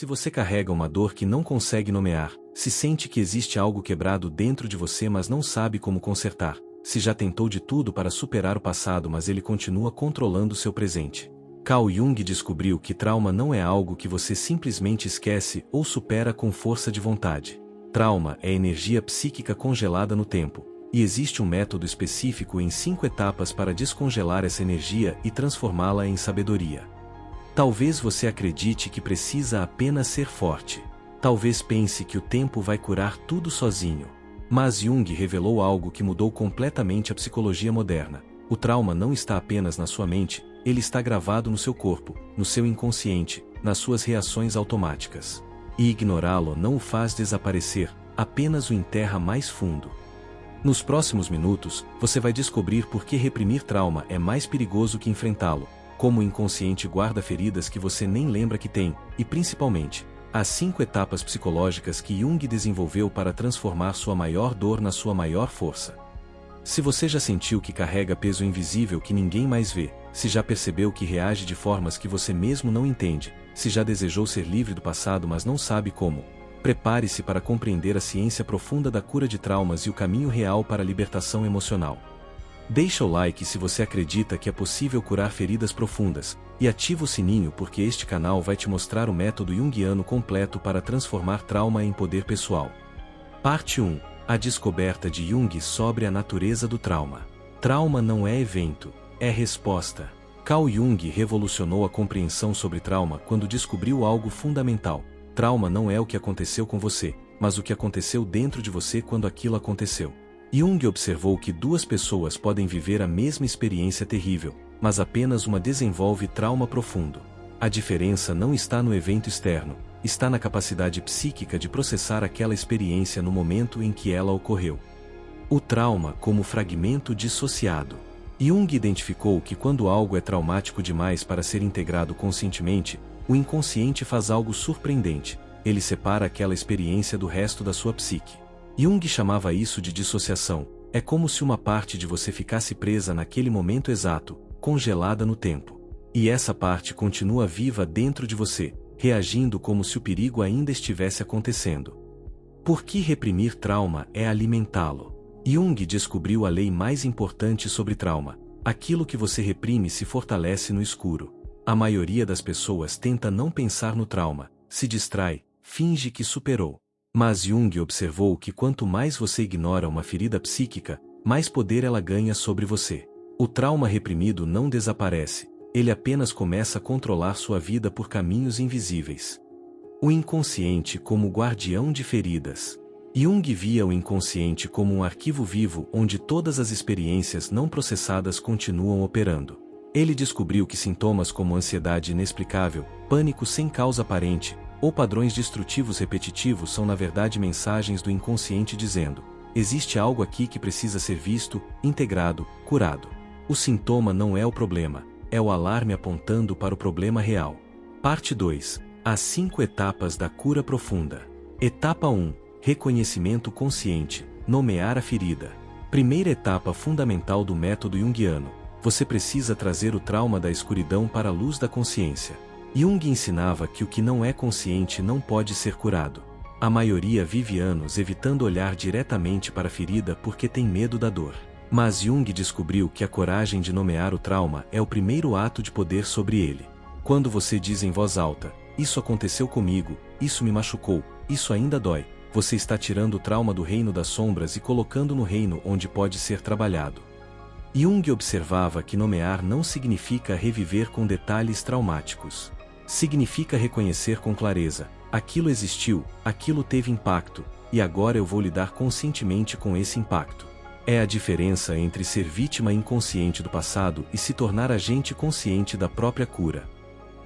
Se você carrega uma dor que não consegue nomear, se sente que existe algo quebrado dentro de você mas não sabe como consertar, se já tentou de tudo para superar o passado mas ele continua controlando seu presente. Carl Jung descobriu que trauma não é algo que você simplesmente esquece ou supera com força de vontade. Trauma é energia psíquica congelada no tempo, e existe um método específico em 5 etapas para descongelar essa energia e transformá-la em sabedoria. Talvez você acredite que precisa apenas ser forte. Talvez pense que o tempo vai curar tudo sozinho. Mas Jung revelou algo que mudou completamente a psicologia moderna. O trauma não está apenas na sua mente, ele está gravado no seu corpo, no seu inconsciente, nas suas reações automáticas. E ignorá-lo não o faz desaparecer, apenas o enterra mais fundo. Nos próximos minutos, você vai descobrir por que reprimir trauma é mais perigoso que enfrentá-lo, como o inconsciente guarda feridas que você nem lembra que tem, e principalmente, as 5 etapas psicológicas que Jung desenvolveu para transformar sua maior dor na sua maior força. Se você já sentiu que carrega peso invisível que ninguém mais vê, se já percebeu que reage de formas que você mesmo não entende, se já desejou ser livre do passado mas não sabe como, prepare-se para compreender a ciência profunda da cura de traumas e o caminho real para a libertação emocional. Deixa o like se você acredita que é possível curar feridas profundas, e ativa o sininho porque este canal vai te mostrar o método junguiano completo para transformar trauma em poder pessoal. Parte 1. A descoberta de Jung sobre a natureza do trauma. Trauma não é evento, é resposta. Carl Jung revolucionou a compreensão sobre trauma quando descobriu algo fundamental. Trauma não é o que aconteceu com você, mas o que aconteceu dentro de você quando aquilo aconteceu. Jung observou que 2 pessoas podem viver a mesma experiência terrível, mas apenas uma desenvolve trauma profundo. A diferença não está no evento externo, está na capacidade psíquica de processar aquela experiência no momento em que ela ocorreu. O trauma como fragmento dissociado. Jung identificou que quando algo é traumático demais para ser integrado conscientemente, o inconsciente faz algo surpreendente, ele separa aquela experiência do resto da sua psique. Jung chamava isso de dissociação, é como se uma parte de você ficasse presa naquele momento exato, congelada no tempo. E essa parte continua viva dentro de você, reagindo como se o perigo ainda estivesse acontecendo. Por que reprimir trauma é alimentá-lo? Jung descobriu a lei mais importante sobre trauma: aquilo que você reprime se fortalece no escuro. A maioria das pessoas tenta não pensar no trauma, se distrai, finge que superou. Mas Jung observou que quanto mais você ignora uma ferida psíquica, mais poder ela ganha sobre você. O trauma reprimido não desaparece, ele apenas começa a controlar sua vida por caminhos invisíveis. O inconsciente como guardião de feridas. Jung via o inconsciente como um arquivo vivo onde todas as experiências não processadas continuam operando. Ele descobriu que sintomas como ansiedade inexplicável, pânico sem causa aparente, ou padrões destrutivos repetitivos são na verdade mensagens do inconsciente dizendo: existe algo aqui que precisa ser visto, integrado, curado. O sintoma não é o problema, é o alarme apontando para o problema real. Parte 2. As 5 etapas da cura profunda. Etapa 1. Reconhecimento consciente, nomear a ferida. Primeira etapa fundamental do método junguiano. Você precisa trazer o trauma da escuridão para a luz da consciência. Jung ensinava que o que não é consciente não pode ser curado. A maioria vive anos evitando olhar diretamente para a ferida porque tem medo da dor. Mas Jung descobriu que a coragem de nomear o trauma é o primeiro ato de poder sobre ele. Quando você diz em voz alta: isso aconteceu comigo, isso me machucou, isso ainda dói, você está tirando o trauma do reino das sombras e colocando no reino onde pode ser trabalhado. Jung observava que nomear não significa reviver com detalhes traumáticos. Significa reconhecer com clareza: aquilo existiu, aquilo teve impacto, e agora eu vou lidar conscientemente com esse impacto. É a diferença entre ser vítima inconsciente do passado e se tornar agente consciente da própria cura.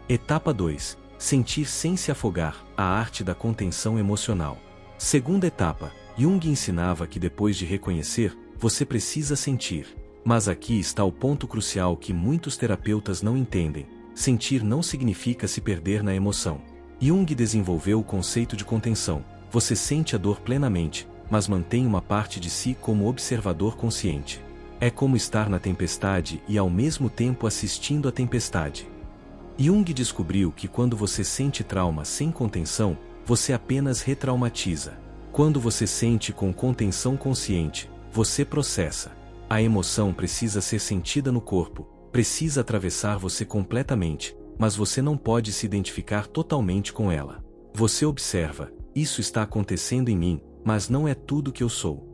Etapa 2. Sentir sem se afogar, a arte da contenção emocional. Segunda etapa. Jung ensinava que depois de reconhecer, você precisa sentir. Mas aqui está o ponto crucial que muitos terapeutas não entendem: sentir não significa se perder na emoção. Jung desenvolveu o conceito de contenção. Você sente a dor plenamente, mas mantém uma parte de si como observador consciente. É como estar na tempestade e ao mesmo tempo assistindo à tempestade. Jung descobriu que quando você sente trauma sem contenção, você apenas retraumatiza. Quando você sente com contenção consciente, você processa. A emoção precisa ser sentida no corpo, precisa atravessar você completamente, mas você não pode se identificar totalmente com ela. Você observa, isso está acontecendo em mim, mas não é tudo que eu sou.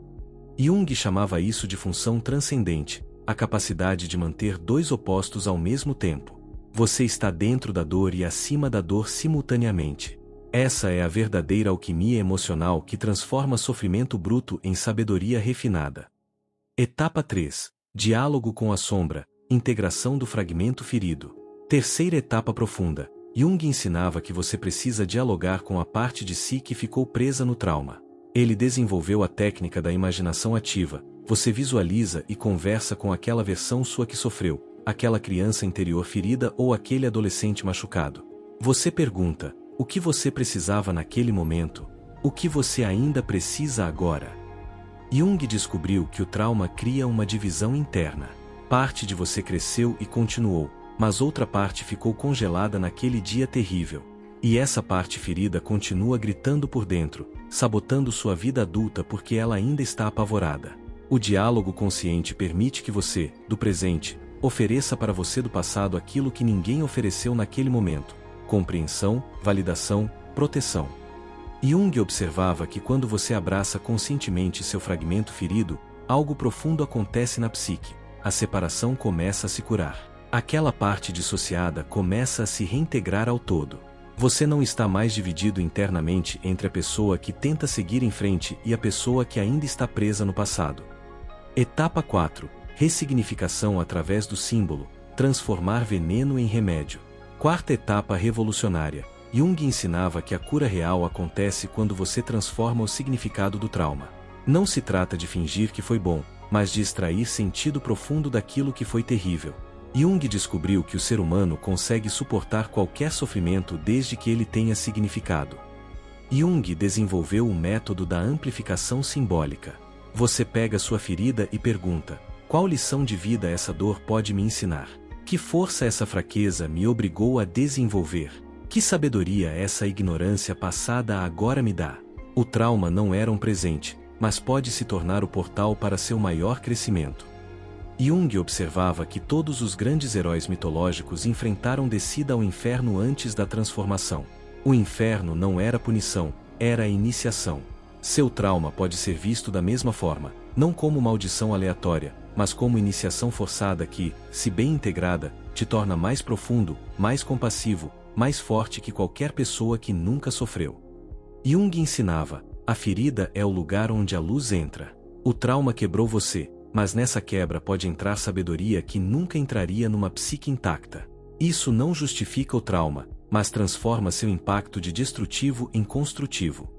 Jung chamava isso de função transcendente, a capacidade de manter dois opostos ao mesmo tempo. Você está dentro da dor e acima da dor simultaneamente. Essa é a verdadeira alquimia emocional que transforma sofrimento bruto em sabedoria refinada. Etapa 3. Diálogo com a sombra, integração do fragmento ferido. Terceira etapa profunda. Jung ensinava que você precisa dialogar com a parte de si que ficou presa no trauma. Ele desenvolveu a técnica da imaginação ativa. Você visualiza e conversa com aquela versão sua que sofreu, aquela criança interior ferida ou aquele adolescente machucado. Você pergunta, o que você precisava naquele momento? O que você ainda precisa agora? Jung descobriu que o trauma cria uma divisão interna. Parte de você cresceu e continuou, mas outra parte ficou congelada naquele dia terrível. E essa parte ferida continua gritando por dentro, sabotando sua vida adulta porque ela ainda está apavorada. O diálogo consciente permite que você, do presente, ofereça para você do passado aquilo que ninguém ofereceu naquele momento: compreensão, validação, proteção. Jung observava que quando você abraça conscientemente seu fragmento ferido, algo profundo acontece na psique. A separação começa a se curar. Aquela parte dissociada começa a se reintegrar ao todo. Você não está mais dividido internamente entre a pessoa que tenta seguir em frente e a pessoa que ainda está presa no passado. Etapa 4. Ressignificação através do símbolo, transformar veneno em remédio. Quarta etapa revolucionária. Jung ensinava que a cura real acontece quando você transforma o significado do trauma. Não se trata de fingir que foi bom, mas de extrair sentido profundo daquilo que foi terrível. Jung descobriu que o ser humano consegue suportar qualquer sofrimento desde que ele tenha significado. Jung desenvolveu o método da amplificação simbólica. Você pega sua ferida e pergunta: qual lição de vida essa dor pode me ensinar? Que força essa fraqueza me obrigou a desenvolver? Que sabedoria essa ignorância passada agora me dá? O trauma não era um presente, mas pode se tornar o portal para seu maior crescimento. Jung observava que todos os grandes heróis mitológicos enfrentaram descida ao inferno antes da transformação. O inferno não era punição, era a iniciação. Seu trauma pode ser visto da mesma forma, não como maldição aleatória, mas como iniciação forçada que, se bem integrada, te torna mais profundo, mais compassivo, mais forte que qualquer pessoa que nunca sofreu. Jung ensinava: a ferida é o lugar onde a luz entra. O trauma quebrou você, mas nessa quebra pode entrar sabedoria que nunca entraria numa psique intacta. Isso não justifica o trauma, mas transforma seu impacto de destrutivo em construtivo.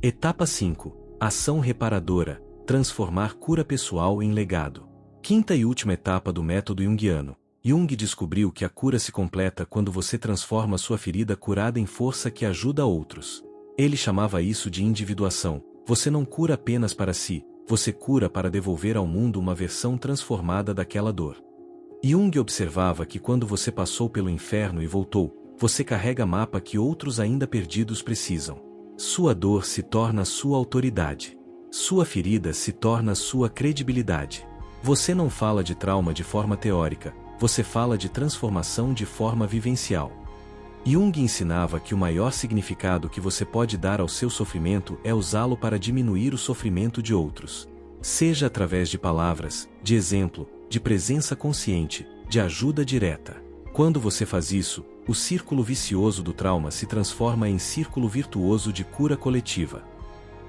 Etapa 5. Ação reparadora, transformar cura pessoal em legado. Quinta e última etapa do método junguiano. Jung descobriu que a cura se completa quando você transforma sua ferida curada em força que ajuda outros. Ele chamava isso de individuação. Você não cura apenas para si, você cura para devolver ao mundo uma versão transformada daquela dor. Jung observava que quando você passou pelo inferno e voltou, você carrega mapa que outros ainda perdidos precisam. Sua dor se torna sua autoridade. Sua ferida se torna sua credibilidade. Você não fala de trauma de forma teórica, você fala de transformação de forma vivencial. Jung ensinava que o maior significado que você pode dar ao seu sofrimento é usá-lo para diminuir o sofrimento de outros. Seja através de palavras, de exemplo, de presença consciente, de ajuda direta. Quando você faz isso, o círculo vicioso do trauma se transforma em círculo virtuoso de cura coletiva.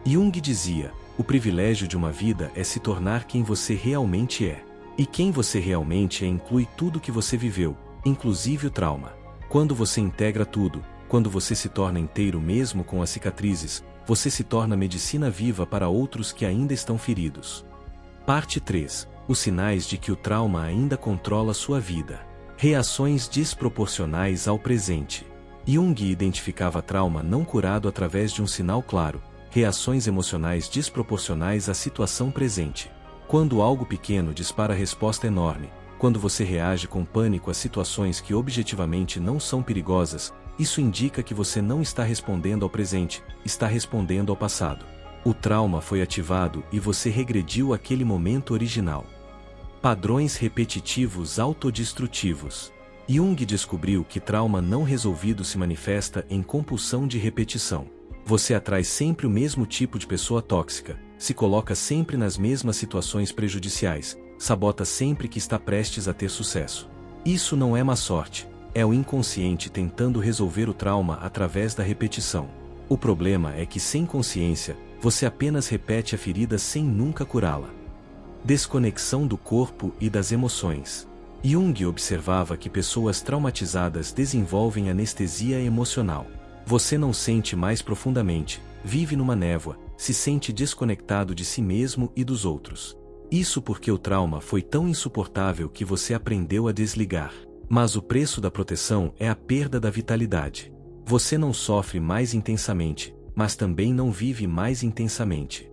Jung dizia: o privilégio de uma vida é se tornar quem você realmente é. E quem você realmente é inclui tudo que você viveu, inclusive o trauma. Quando você integra tudo, quando você se torna inteiro mesmo com as cicatrizes, você se torna medicina viva para outros que ainda estão feridos. Parte 3. Os sinais de que o trauma ainda controla sua vida. Reações desproporcionais ao presente. Jung identificava trauma não curado através de um sinal claro: reações emocionais desproporcionais à situação presente. Quando algo pequeno dispara resposta enorme, Quando você reage com pânico a situações que objetivamente não são perigosas, isso indica que você não está respondendo ao presente, está respondendo ao passado. O trauma foi ativado e você regrediu àquele momento original. Padrões repetitivos autodestrutivos. Jung descobriu que trauma não resolvido se manifesta em compulsão de repetição. Você atrai sempre o mesmo tipo de pessoa tóxica, se coloca sempre nas mesmas situações prejudiciais, sabota sempre que está prestes a ter sucesso. Isso não é má sorte, é o inconsciente tentando resolver o trauma através da repetição. O problema é que sem consciência, você apenas repete a ferida sem nunca curá-la. Desconexão do corpo e das emoções. Jung observava que pessoas traumatizadas desenvolvem anestesia emocional. Você não sente mais profundamente, vive numa névoa, se sente desconectado de si mesmo e dos outros. Isso porque o trauma foi tão insuportável que você aprendeu a desligar. Mas o preço da proteção é a perda da vitalidade. Você não sofre mais intensamente, mas também não vive mais intensamente.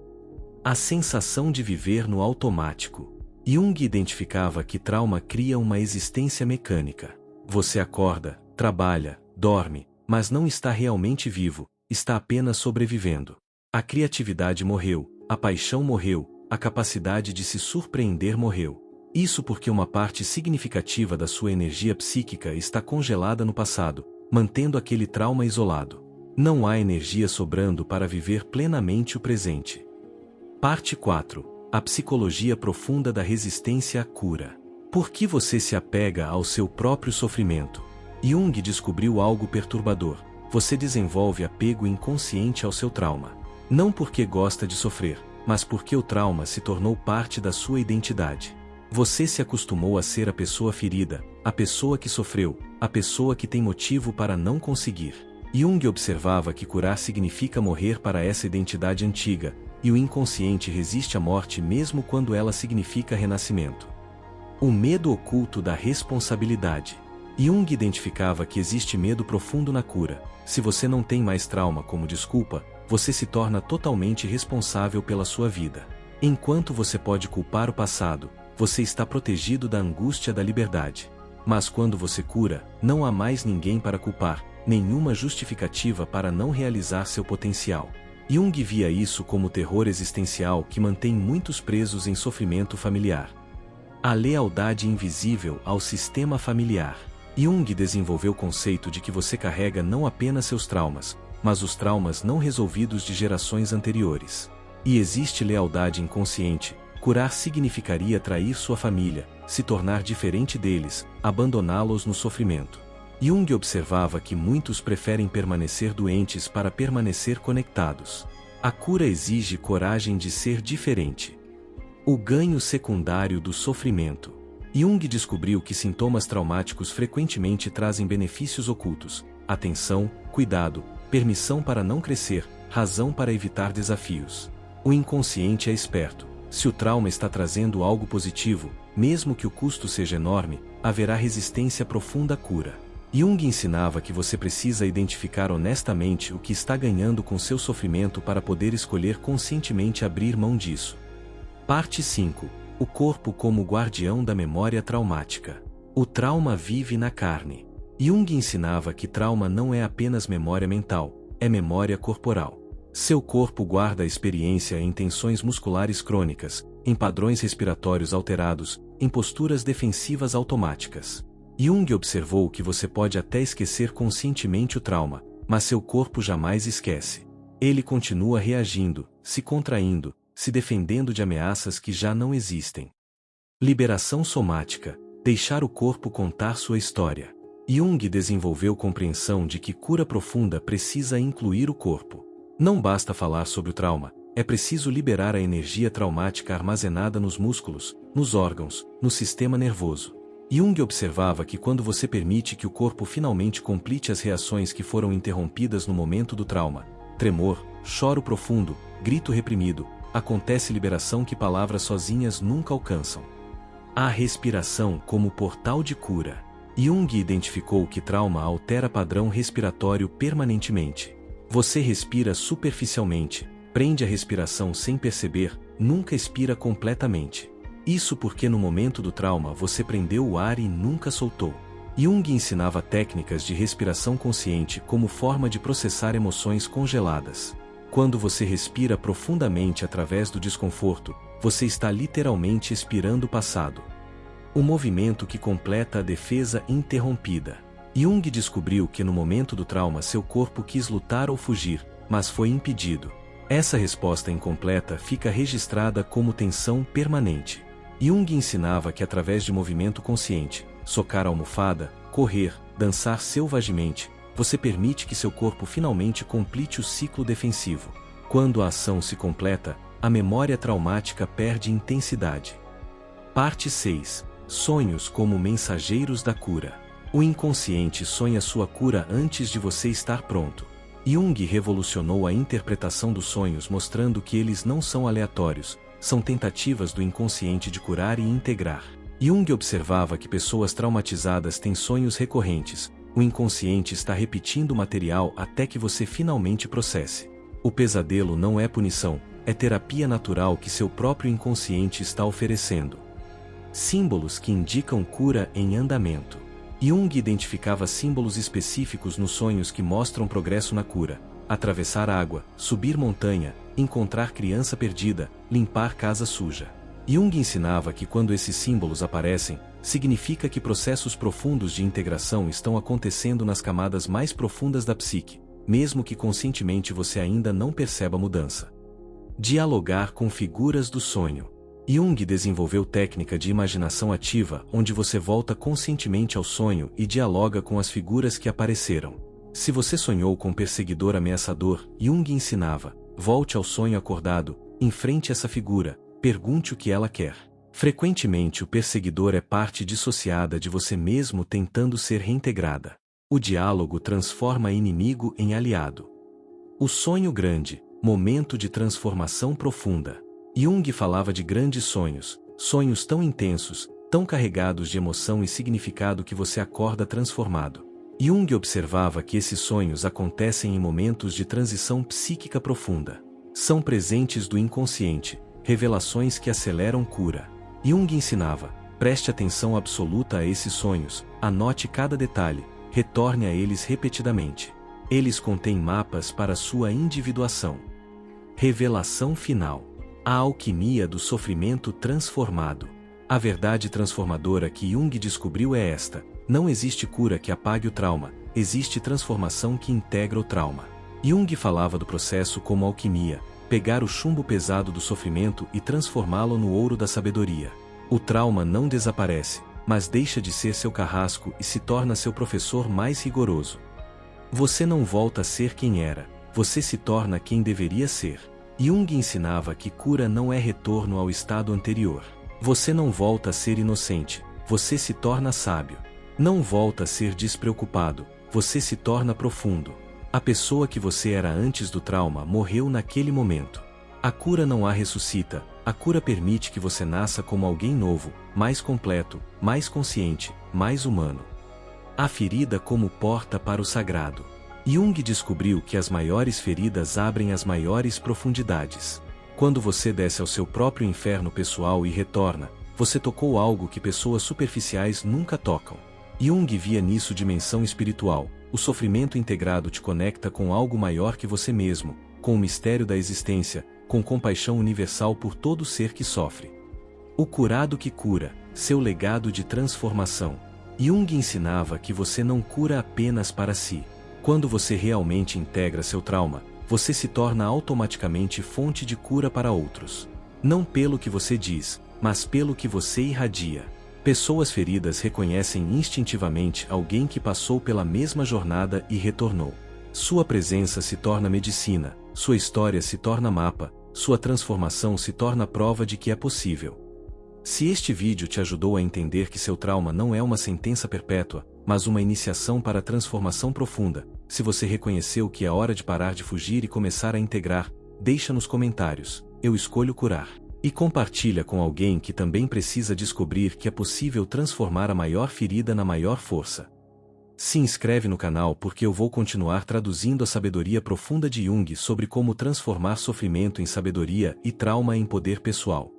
A sensação de viver no automático. Jung identificava que trauma cria uma existência mecânica. Você acorda, trabalha, dorme, mas não está realmente vivo, está apenas sobrevivendo. A criatividade morreu, a paixão morreu, a capacidade de se surpreender morreu. Isso porque uma parte significativa da sua energia psíquica está congelada no passado, mantendo aquele trauma isolado. Não há energia sobrando para viver plenamente o presente. Parte 4. A psicologia profunda da resistência à cura. Por que você se apega ao seu próprio sofrimento? Jung descobriu algo perturbador. Você desenvolve apego inconsciente ao seu trauma. Não porque gosta de sofrer, mas porque o trauma se tornou parte da sua identidade. Você se acostumou a ser a pessoa ferida, a pessoa que sofreu, a pessoa que tem motivo para não conseguir. Jung observava que curar significa morrer para essa identidade antiga, e o inconsciente resiste à morte mesmo quando ela significa renascimento. O medo oculto da responsabilidade. Jung identificava que existe medo profundo na cura. Se você não tem mais trauma como desculpa, você se torna totalmente responsável pela sua vida. Enquanto você pode culpar o passado, você está protegido da angústia da liberdade. Mas quando você cura, não há mais ninguém para culpar, nenhuma justificativa para não realizar seu potencial. Jung via isso como terror existencial que mantém muitos presos em sofrimento familiar. A lealdade invisível ao sistema familiar. Jung desenvolveu o conceito de que você carrega não apenas seus traumas, mas os traumas não resolvidos de gerações anteriores. E existe lealdade inconsciente. Curar significaria trair sua família, se tornar diferente deles, abandoná-los no sofrimento. Jung observava que muitos preferem permanecer doentes para permanecer conectados. A cura exige coragem de ser diferente. O ganho secundário do sofrimento. Jung descobriu que sintomas traumáticos frequentemente trazem benefícios ocultos: atenção, cuidado, permissão para não crescer, razão para evitar desafios. O inconsciente é esperto. Se o trauma está trazendo algo positivo, mesmo que o custo seja enorme, haverá resistência profunda à cura. Jung ensinava que você precisa identificar honestamente o que está ganhando com seu sofrimento para poder escolher conscientemente abrir mão disso. Parte 5. O corpo como guardião da memória traumática. O trauma vive na carne. Jung ensinava que trauma não é apenas memória mental, é memória corporal. Seu corpo guarda a experiência em tensões musculares crônicas, em padrões respiratórios alterados, em posturas defensivas automáticas. Jung observou que você pode até esquecer conscientemente o trauma, mas seu corpo jamais esquece. Ele continua reagindo, se contraindo, se defendendo de ameaças que já não existem. Liberação somática. Deixar o corpo contar sua história. Jung desenvolveu compreensão de que cura profunda precisa incluir o corpo. Não basta falar sobre o trauma, é preciso liberar a energia traumática armazenada nos músculos, nos órgãos, no sistema nervoso. Jung observava que quando você permite que o corpo finalmente complete as reações que foram interrompidas no momento do trauma, tremor, choro profundo, grito reprimido, acontece liberação que palavras sozinhas nunca alcançam. A respiração como portal de cura. Jung identificou que trauma altera padrão respiratório permanentemente. Você respira superficialmente, prende a respiração sem perceber, nunca expira completamente. Isso porque no momento do trauma você prendeu o ar e nunca soltou. Jung ensinava técnicas de respiração consciente como forma de processar emoções congeladas. Quando você respira profundamente através do desconforto, você está literalmente expirando o passado. O movimento que completa a defesa interrompida. Jung descobriu que no momento do trauma seu corpo quis lutar ou fugir, mas foi impedido. Essa resposta incompleta fica registrada como tensão permanente. Jung ensinava que através de movimento consciente, socar a almofada, correr, dançar selvagemente, você permite que seu corpo finalmente complete o ciclo defensivo. Quando a ação se completa, a memória traumática perde intensidade. Parte 6. Sonhos como mensageiros da cura. O inconsciente sonha sua cura antes de você estar pronto. Jung revolucionou a interpretação dos sonhos mostrando que eles não são aleatórios, são tentativas do inconsciente de curar e integrar. Jung observava que pessoas traumatizadas têm sonhos recorrentes, o inconsciente está repetindo o material até que você finalmente processe. O pesadelo não é punição, é terapia natural que seu próprio inconsciente está oferecendo. Símbolos que indicam cura em andamento. Jung identificava símbolos específicos nos sonhos que mostram progresso na cura: atravessar água, subir montanha, encontrar criança perdida, limpar casa suja. Jung ensinava que quando esses símbolos aparecem, significa que processos profundos de integração estão acontecendo nas camadas mais profundas da psique, mesmo que conscientemente você ainda não perceba a mudança. Dialogar com figuras do sonho. Jung desenvolveu técnica de imaginação ativa onde você volta conscientemente ao sonho e dialoga com as figuras que apareceram. Se você sonhou com um perseguidor ameaçador, Jung ensinava: volte ao sonho acordado, enfrente essa figura, pergunte o que ela quer. Frequentemente o perseguidor é parte dissociada de você mesmo tentando ser reintegrada. O diálogo transforma inimigo em aliado. O sonho grande, momento de transformação profunda. Jung falava de grandes sonhos, sonhos tão intensos, tão carregados de emoção e significado que você acorda transformado. Jung observava que esses sonhos acontecem em momentos de transição psíquica profunda. São presentes do inconsciente, revelações que aceleram cura. Jung ensinava: preste atenção absoluta a esses sonhos, anote cada detalhe, retorne a eles repetidamente. Eles contêm mapas para sua individuação. Revelação final. A alquimia do sofrimento transformado. A verdade transformadora que Jung descobriu é esta: não existe cura que apague o trauma, existe transformação que integra o trauma. Jung falava do processo como alquimia, pegar o chumbo pesado do sofrimento e transformá-lo no ouro da sabedoria. O trauma não desaparece, mas deixa de ser seu carrasco e se torna seu professor mais rigoroso. Você não volta a ser quem era, você se torna quem deveria ser. Jung ensinava que cura não é retorno ao estado anterior. Você não volta a ser inocente, você se torna sábio. Não volta a ser despreocupado, você se torna profundo. A pessoa que você era antes do trauma morreu naquele momento. A cura não a ressuscita, a cura permite que você nasça como alguém novo, mais completo, mais consciente, mais humano. A ferida como porta para o sagrado. Jung descobriu que as maiores feridas abrem as maiores profundidades. Quando você desce ao seu próprio inferno pessoal e retorna, você tocou algo que pessoas superficiais nunca tocam. Jung via nisso dimensão espiritual. O sofrimento integrado te conecta com algo maior que você mesmo, com o mistério da existência, com compaixão universal por todo ser que sofre. O curado que cura, seu legado de transformação. Jung ensinava que você não cura apenas para si. Quando você realmente integra seu trauma, você se torna automaticamente fonte de cura para outros. Não pelo que você diz, mas pelo que você irradia. Pessoas feridas reconhecem instintivamente alguém que passou pela mesma jornada e retornou. Sua presença se torna medicina, sua história se torna mapa, sua transformação se torna prova de que é possível. Se este vídeo te ajudou a entender que seu trauma não é uma sentença perpétua, mas uma iniciação para a transformação profunda, se você reconheceu que é hora de parar de fugir e começar a integrar, deixa nos comentários: eu escolho curar. E compartilha com alguém que também precisa descobrir que é possível transformar a maior ferida na maior força. Se inscreve no canal porque eu vou continuar traduzindo a sabedoria profunda de Jung sobre como transformar sofrimento em sabedoria e trauma em poder pessoal.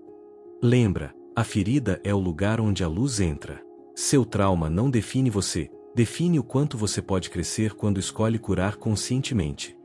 Lembra, A ferida é o lugar onde a luz entra. Seu trauma não define você, define o quanto você pode crescer quando escolhe curar conscientemente.